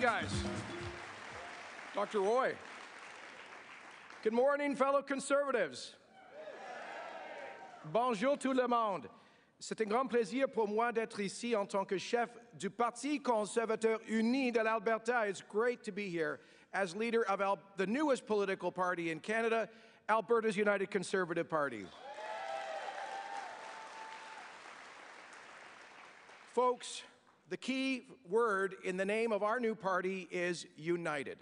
guys. Dr. Roy. Good morning, fellow conservatives. Bonjour tout le monde. C'est un grand plaisir pour moi d'être ici en tant que chef du Parti conservateur uni de l'Alberta. It's great to be here as leader of the newest political party in Canada, Alberta's United Conservative Party. Folks, the key word in the name of our new party is united.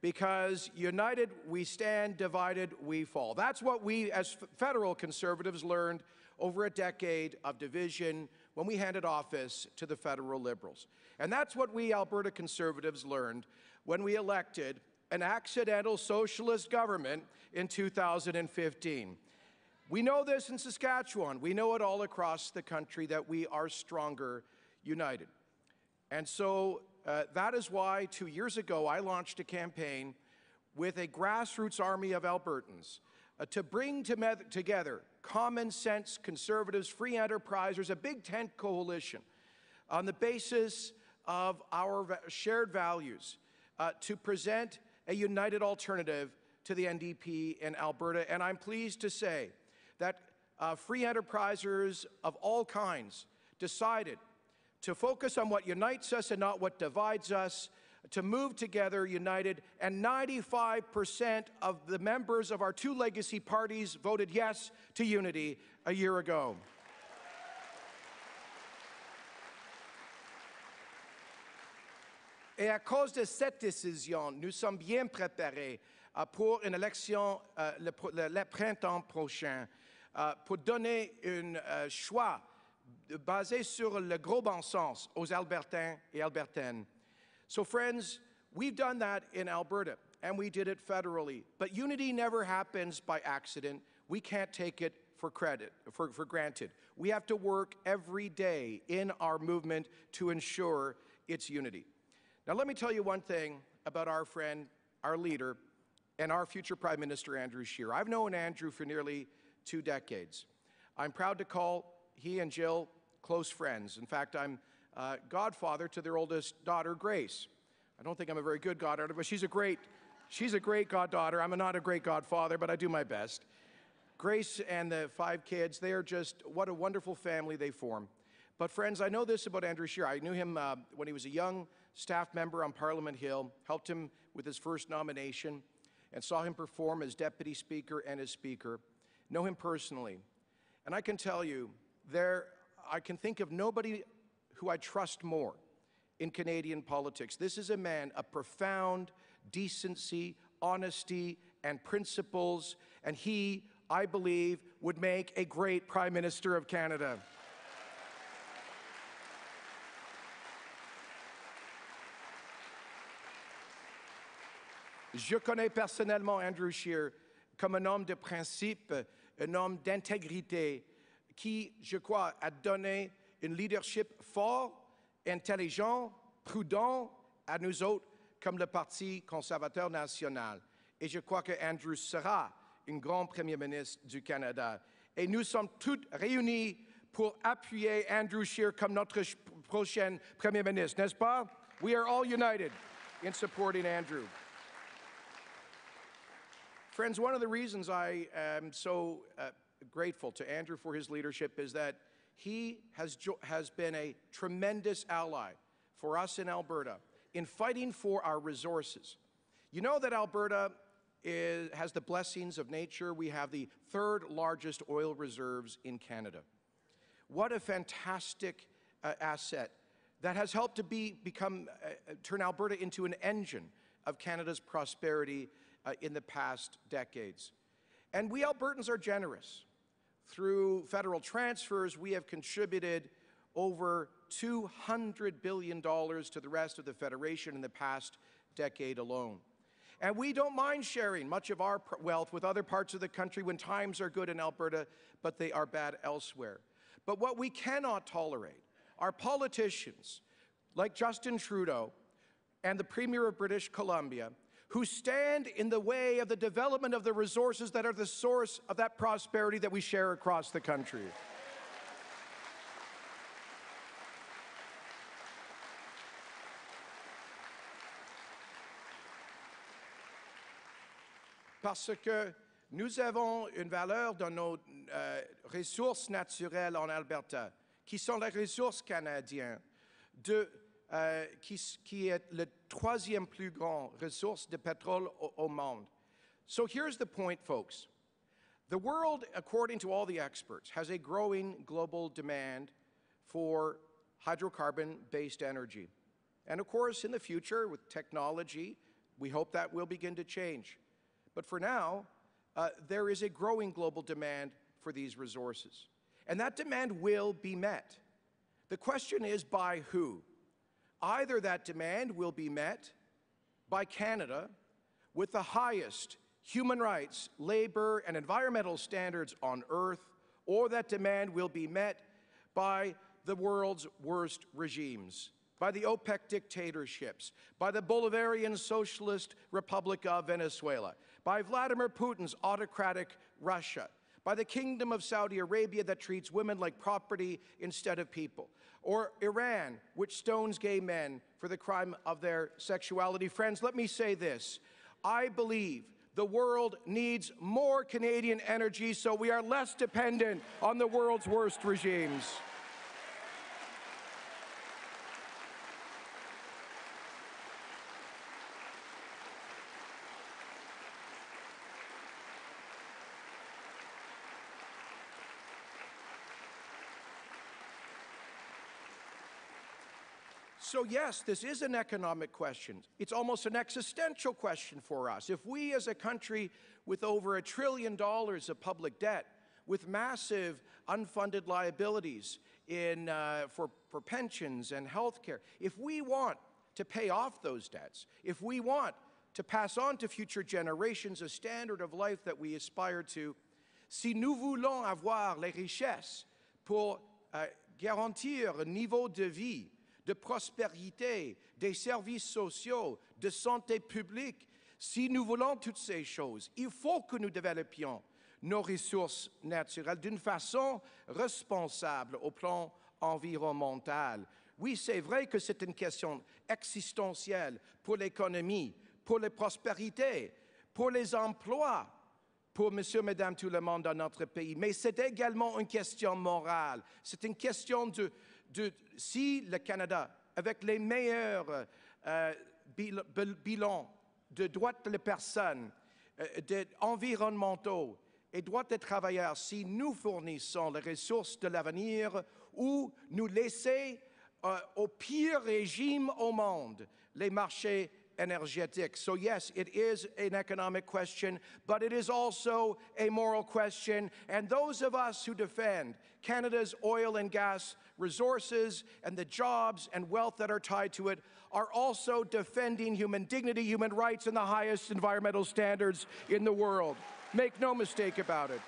Because united we stand, divided we fall. That's what we as federal conservatives learned over a decade of division when we handed office to the federal Liberals. And that's what we Alberta conservatives learned when we elected an accidental socialist government in 2015. We know this in Saskatchewan. We know it all across the country that we are stronger united. And so that is why 2 years ago I launched a campaign with a grassroots army of Albertans to bring together common sense conservatives, free enterprisers, a big tent coalition on the basis of our shared values to present a united alternative to the NDP in Alberta. And I'm pleased to say that free enterprisers of all kinds decided to focus on what unites us and not what divides us, to move together united, and 95% of the members of our two legacy parties voted yes to unity a year ago. Et à cause de cette décision, nous sommes bien préparés pour une élection le printemps prochain, pour donner un choix basé sur le gros bon sens aux Albertains et Albertaines. So friends, we've done that in Alberta, and we did it federally. But unity never happens by accident. We can't take it for granted. We have to work every day in our movement to ensure its unity. Now let me tell you one thing about our friend, our leader, and our future Prime Minister, Andrew Scheer. I've known Andrew for nearly 2 decades. I'm proud to call he and Jill close friends. In fact, I'm godfather to their oldest daughter, Grace. I don't think I'm a very good goddaughter, but she's a great goddaughter. I'm not a great godfather, but I do my best. Grace and the 5 kids, they are just, what a wonderful family they form. But friends, I know this about Andrew Scheer. I knew him when he was a young staff member on Parliament Hill, helped him with his first nomination, and saw him perform as Deputy Speaker and as Speaker. Know him personally. And I can tell you, I can think of nobody who I trust more in Canadian politics. This is a man of profound decency, honesty, and principles, and he, I believe, would make a great Prime Minister of Canada. Je connais personnellement Andrew Scheer comme un homme de principe, un homme d'intégrité, qui, je crois, a donné un leadership fort, intelligent, prudent à nous autres comme le Parti conservateur national. Et je crois que Andrew sera un grand Premier ministre du Canada. Et nous sommes tous réunis pour appuyer Andrew Scheer comme notre prochain Premier ministre, n'est-ce pas? We are all united in supporting Andrew. Friends, one of the reasons I am so grateful to Andrew for his leadership is that he has been a tremendous ally for us in Alberta in fighting for our resources. You know that Alberta has the blessings of nature. We have the 3rd largest oil reserves in Canada. What a fantastic asset that has helped to turn Alberta into an engine of Canada's prosperity in the past decades. And we Albertans are generous. Through federal transfers, we have contributed over $200 billion to the rest of the Federation in the past decade alone. And we don't mind sharing much of our wealth with other parts of the country when times are good in Alberta, but they are bad elsewhere. But what we cannot tolerate are politicians like Justin Trudeau and the Premier of British Columbia who stand in the way of the development of the resources that are the source of that prosperity that we share across the country. parce que nous avons une valeur dans nos ressources naturelles en Alberta, qui sont les ressources canadiennes, qui est le troisième plus grand ressource de pétrole au monde. So here's the point, folks. The world, according to all the experts, has a growing global demand for hydrocarbon-based energy. And of course, in the future, with technology, we hope that will begin to change. But for now, there is a growing global demand for these resources. And that demand will be met. The question is, by who? Either that demand will be met by Canada with the highest human rights, labor, and environmental standards on Earth, or that demand will be met by the world's worst regimes, by the OPEC dictatorships, by the Bolivarian Socialist Republic of Venezuela, by Vladimir Putin's autocratic Russia, by the Kingdom of Saudi Arabia that treats women like property instead of people, or Iran, which stones gay men for the crime of their sexuality. Friends, let me say this. I believe the world needs more Canadian energy so we are less dependent on the world's worst regimes. So yes, this is an economic question. It's almost an existential question for us. If we as a country with over $1 trillion of public debt, with massive unfunded liabilities for pensions and health care, if we want to pay off those debts, if we want to pass on to future generations a standard of life that we aspire to, si nous voulons avoir les richesses pour garantir un niveau de vie, de prospérité, des services sociaux, de santé publique, si nous voulons toutes ces choses, il faut que nous développions nos ressources naturelles d'une façon responsable au plan environnemental. Oui, c'est vrai que c'est une question existentielle pour l'économie, pour la prospérité, pour les emplois, pour monsieur, madame, tout le monde dans notre pays, mais c'est également une question morale. C'est une question de si le Canada, avec les meilleurs bilans de droits de la personne, environnementaux et droits des travailleurs, si nous fournissons les ressources de l'avenir ou nous laisser au pire régime au monde, les marchés energetic. So yes, it is an economic question, but it is also a moral question. And those of us who defend Canada's oil and gas resources and the jobs and wealth that are tied to it are also defending human dignity, human rights, and the highest environmental standards in the world. Make no mistake about it.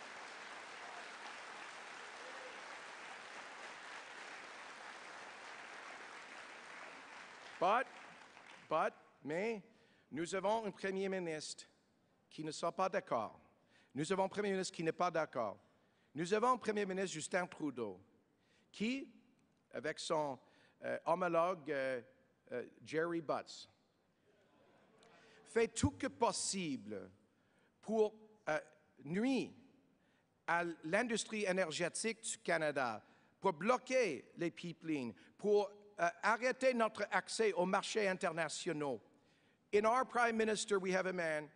Mais nous avons un Premier ministre qui ne sont pas d'accord. Nous avons un Premier ministre qui n'est pas d'accord. Nous avons un Premier ministre, Justin Trudeau, qui, avec son homologue Jerry Butts, fait tout que possible pour nuire à l'industrie énergétique du Canada, pour bloquer les pipelines, pour arrêter notre accès aux marchés internationaux. In our Prime Minister, we have a man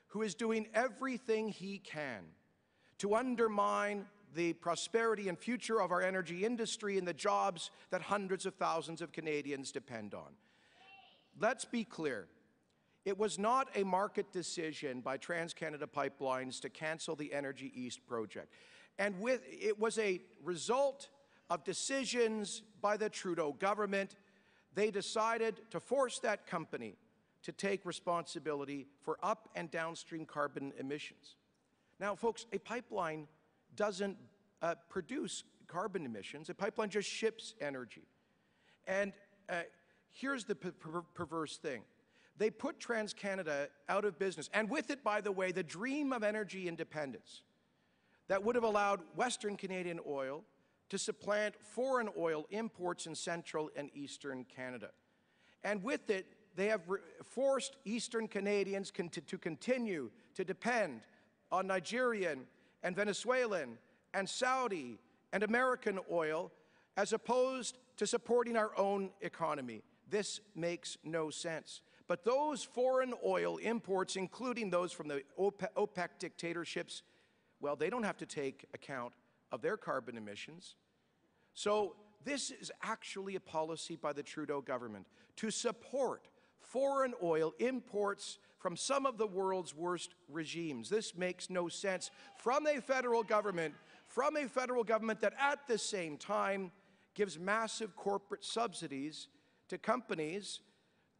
who is doing everything he can to undermine the prosperity and future of our energy industry and the jobs that hundreds of thousands of Canadians depend on. Let's be clear. It was not a market decision by TransCanada Pipelines to cancel the Energy East project. And it was a result of decisions by the Trudeau government. They decided to force that company to take responsibility for up and downstream carbon emissions. Now, folks, a pipeline doesn't produce carbon emissions. A pipeline just ships energy. And here's the perverse thing. They put TransCanada out of business, and with it, by the way, the dream of energy independence that would have allowed Western Canadian oil to supplant foreign oil imports in central and eastern Canada. And with it, they have forced Eastern Canadians to continue to depend on Nigerian and Venezuelan and Saudi and American oil as opposed to supporting our own economy. This makes no sense. But those foreign oil imports, including those from the OPEC dictatorships, well, they don't have to take account of their carbon emissions. So this is actually a policy by the Trudeau government to support foreign oil imports from some of the world's worst regimes. This makes no sense from a federal government that at the same time gives massive corporate subsidies to companies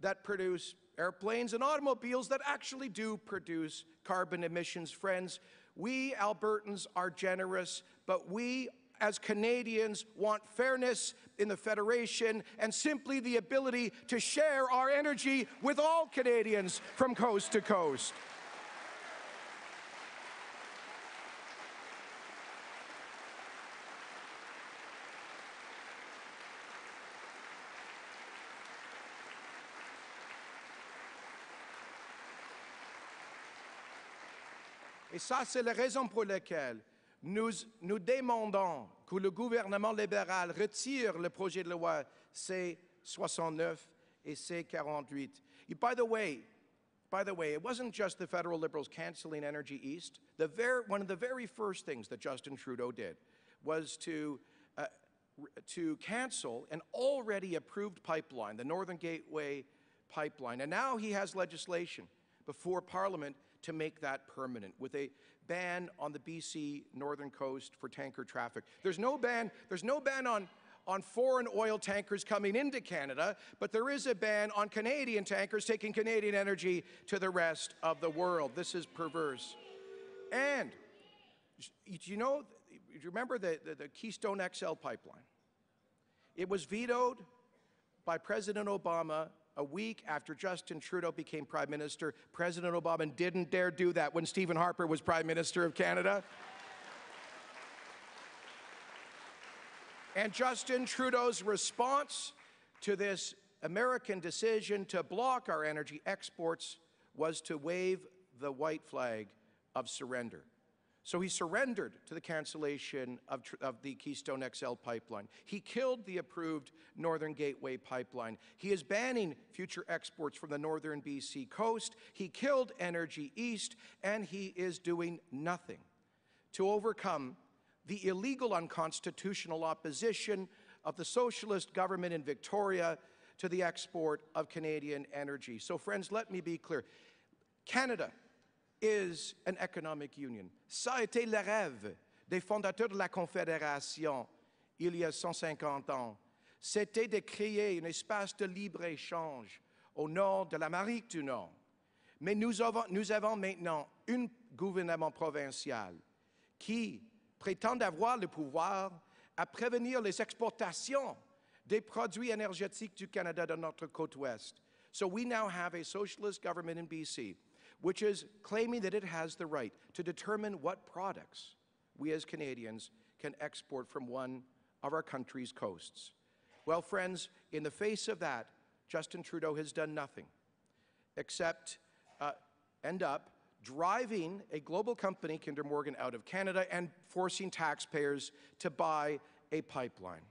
that produce airplanes and automobiles that actually do produce carbon emissions. Friends, we Albertans are generous, but we as Canadians want fairness in the Federation and simply the ability to share our energy with all Canadians from coast to coast. Et ça, c'est la raison pour laquelle nous demandons que le gouvernement libéral retire le projet de loi C-69 et C-48. By the way, it wasn't just the federal Liberals canceling Energy East. One of the very first things that Justin Trudeau did was to cancel an already approved pipeline, the Northern Gateway pipeline. And now he has legislation before Parliament to make that permanent, with a ban on the BC northern coast for tanker traffic. There's no ban on foreign oil tankers coming into Canada, but there is a ban on Canadian tankers taking Canadian energy to the rest of the world. This is perverse. And you remember the Keystone XL pipeline? It was vetoed by President Obama a week after Justin Trudeau became Prime Minister. President Obama didn't dare do that when Stephen Harper was Prime Minister of Canada. And Justin Trudeau's response to this American decision to block our energy exports was to wave the white flag of surrender. So he surrendered to the cancellation of the Keystone XL pipeline. He killed the approved Northern Gateway pipeline. He is banning future exports from the northern BC coast. He killed Energy East, and he is doing nothing to overcome the illegal, unconstitutional opposition of the socialist government in Victoria to the export of Canadian energy. So, friends, let me be clear. Canada is an economic union. Ça a été le rêve des fondateurs de la Confédération il y a 150 ans. C'était de créer un espace de libre-échange au nord de l'Amérique du Nord. Mais nous avons maintenant un gouvernement provincial qui prétend avoir le pouvoir à prévenir les exportations des produits énergétiques du Canada de notre côte ouest. So we now have a socialist government in BC which is claiming that it has the right to determine what products we as Canadians can export from one of our country's coasts. Well, friends, in the face of that, Justin Trudeau has done nothing except end up driving a global company, Kinder Morgan, out of Canada and forcing taxpayers to buy a pipeline.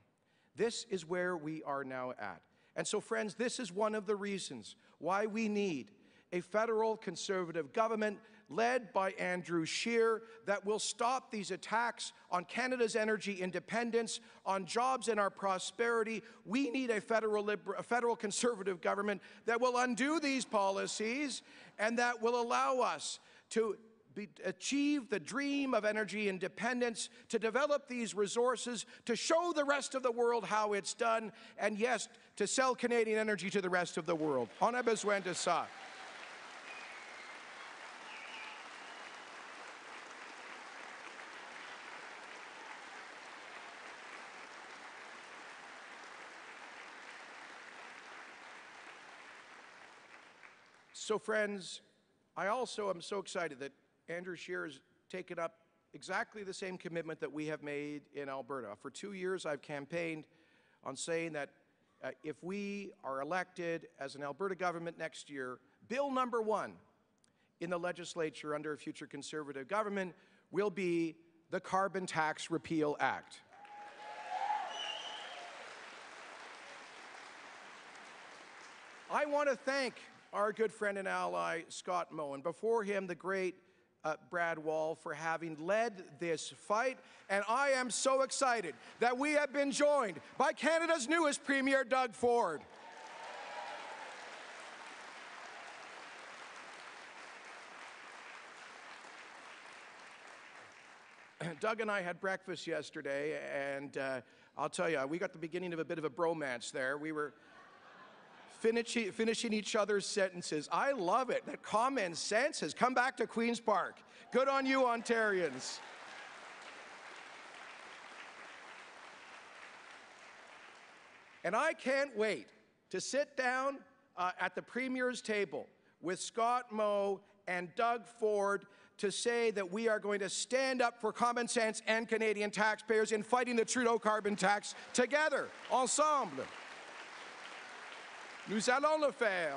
This is where we are now at. And so, friends, this is one of the reasons why we need a federal conservative government led by Andrew Scheer that will stop these attacks on Canada's energy independence, on jobs and our prosperity. We need a federal conservative government that will undo these policies and that will allow us to achieve the dream of energy independence, to develop these resources, to show the rest of the world how it's done, and yes, to sell Canadian energy to the rest of the world. On a besoin de ça. So, friends, I also am so excited that Andrew Scheer has taken up exactly the same commitment that we have made in Alberta. For 2 years, I've campaigned on saying that if we are elected as an Alberta government next year, Bill number 1 in the legislature under a future Conservative government will be the Carbon Tax Repeal Act. I want to thank our good friend and ally, Scott Moe, and before him, the great Brad Wall, for having led this fight. And I am so excited that we have been joined by Canada's newest Premier, Doug Ford. Doug and I had breakfast yesterday, and I'll tell you, we got the beginning of a bit of a bromance there. We were finishing each other's sentences. I love it that common sense has come back to Queen's Park. Good on you, Ontarians. And I can't wait to sit down at the Premier's table with Scott Moe and Doug Ford to say that we are going to stand up for common sense and Canadian taxpayers in fighting the Trudeau carbon tax together, ensemble. Nous allons le faire.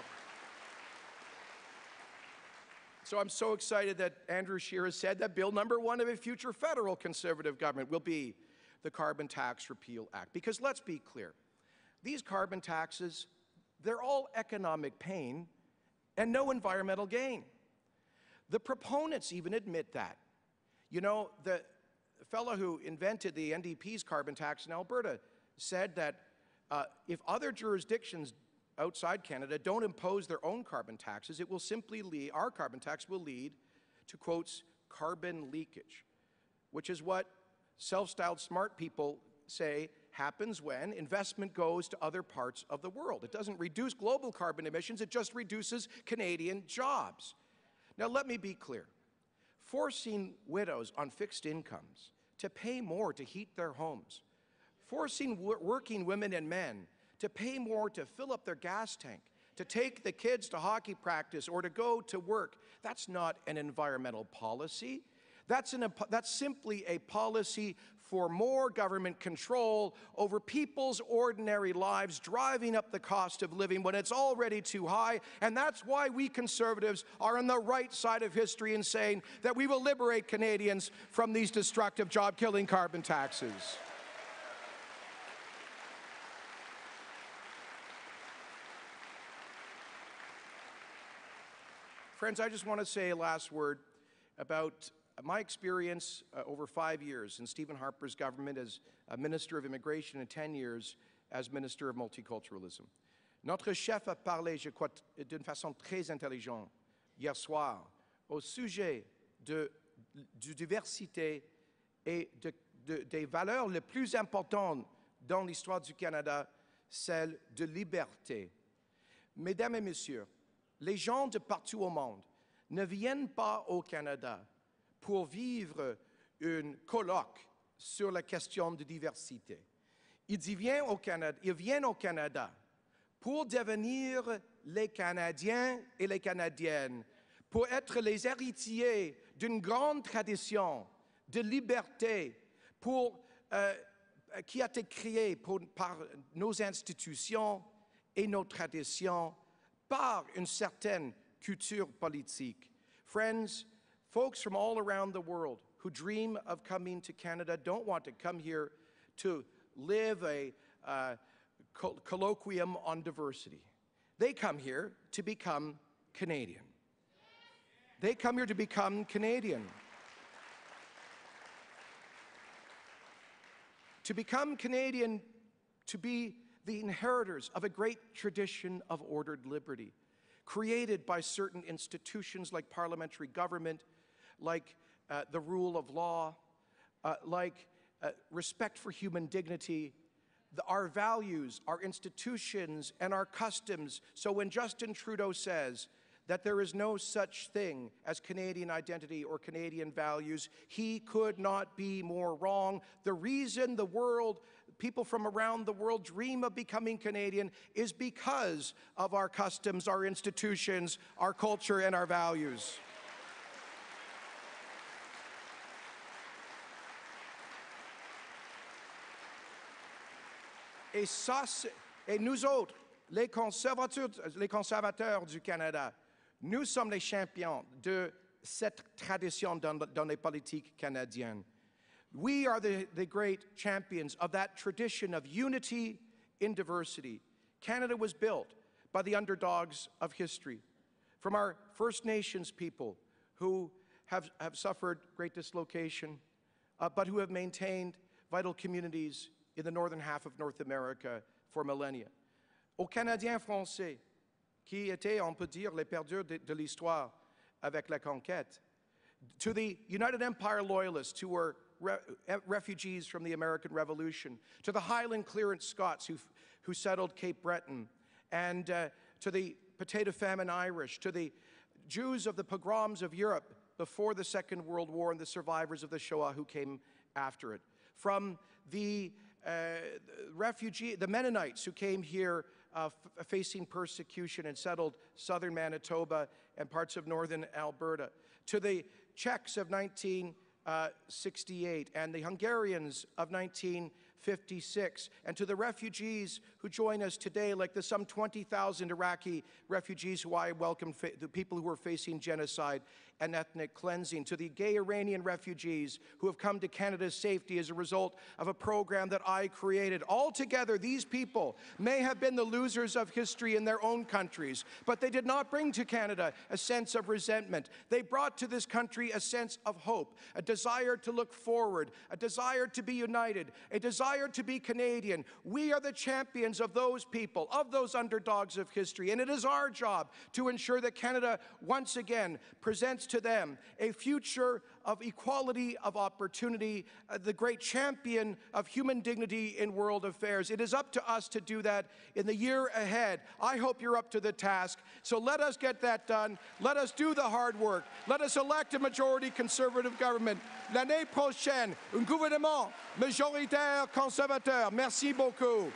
So I'm so excited that Andrew Scheer has said that Bill number 1 of a future federal Conservative government will be the Carbon Tax Repeal Act. Because let's be clear, these carbon taxes, they're all economic pain and no environmental gain. The proponents even admit that. You know, the fellow who invented the NDP's carbon tax in Alberta said that if other jurisdictions outside Canada don't impose their own carbon taxes, it will simply lead, our carbon tax will lead to, quotes, carbon leakage, which is what self-styled smart people say happens when investment goes to other parts of the world. It doesn't reduce global carbon emissions, it just reduces Canadian jobs. Now let me be clear. Forcing widows on fixed incomes to pay more to heat their homes, forcing working women and men to pay more to fill up their gas tank, to take the kids to hockey practice or to go to work, that's not an environmental policy. That's simply a policy for more government control over people's ordinary lives, driving up the cost of living when it's already too high. And that's why we Conservatives are on the right side of history in saying that we will liberate Canadians from these destructive, job-killing carbon taxes. Friends, I just want to say a last word about my experience over 5 years in Stephen Harper's government as a Minister of Immigration and 10 years as Minister of Multiculturalism. Notre chef a parlé, je crois, d'une façon très intelligente hier soir au sujet de diversité et des valeurs les plus importantes dans l'histoire du Canada, celle de liberté. Mesdames et messieurs, les gens de partout au monde ne viennent pas au Canada pour vivre un colloque sur la question de diversité. Ils viennent au Canada pour devenir les Canadiens et les Canadiennes, pour être les héritiers d'une grande tradition de liberté qui a été créée par nos institutions et nos traditions, par une certaine culture politique. Friends, folks from all around the world who dream of coming to Canada don't want to come here to live a colloquium on diversity. They come here to become Canadian. They come here to become Canadian. To become Canadian, to be the inheritors of a great tradition of ordered liberty, created by certain institutions like parliamentary government, like the rule of law, like respect for human dignity, our values, our institutions, and our customs. So when Justin Trudeau says that there is no such thing as Canadian identity or Canadian values, he could not be more wrong. The reason the world, people from around the world dream of becoming Canadian is because of our customs, our institutions, our culture, and our values. Et ça, Et nous autres, les conservateurs du Canada, nous sommes les champions de cette tradition dans les politiques canadiennes. We are the great champions of that tradition of unity in diversity. Canada was built by the underdogs of history, from our First Nations people who have suffered great dislocation, but who have maintained vital communities in the northern half of North America for millennia. Aux Canadiens français, qui étaient, on peut dire, les perdus de l'histoire avec la conquête, to the United Empire loyalists who were refugees from the American Revolution, to the Highland clearance Scots who settled Cape Breton, and to the potato famine Irish, to the Jews of the pogroms of Europe before the Second World War and the survivors of the Shoah who came after it, from the Mennonites who came here facing persecution and settled southern Manitoba and parts of northern Alberta, to the Czechs of 1968 and the Hungarians of 1956, and to the refugees who join us today, like the some 20,000 Iraqi refugees who I welcome, the people who are facing genocide and ethnic cleansing, to the gay Iranian refugees who have come to Canada's safety as a result of a program that I created. Altogether, these people may have been the losers of history in their own countries, but they did not bring to Canada a sense of resentment. They brought to this country a sense of hope, a desire to look forward, a desire to be united, a desire to be Canadian. We are the champions of those people, of those underdogs of history, and it is our job to ensure that Canada once again presents to them a future of equality of opportunity, the great champion of human dignity in world affairs. It is up to us to do that in the year ahead. I hope you're up to the task. So let us get that done. Let us do the hard work. Let us elect a majority conservative government. L'année prochaine, un gouvernement majoritaire conservateur. Merci beaucoup.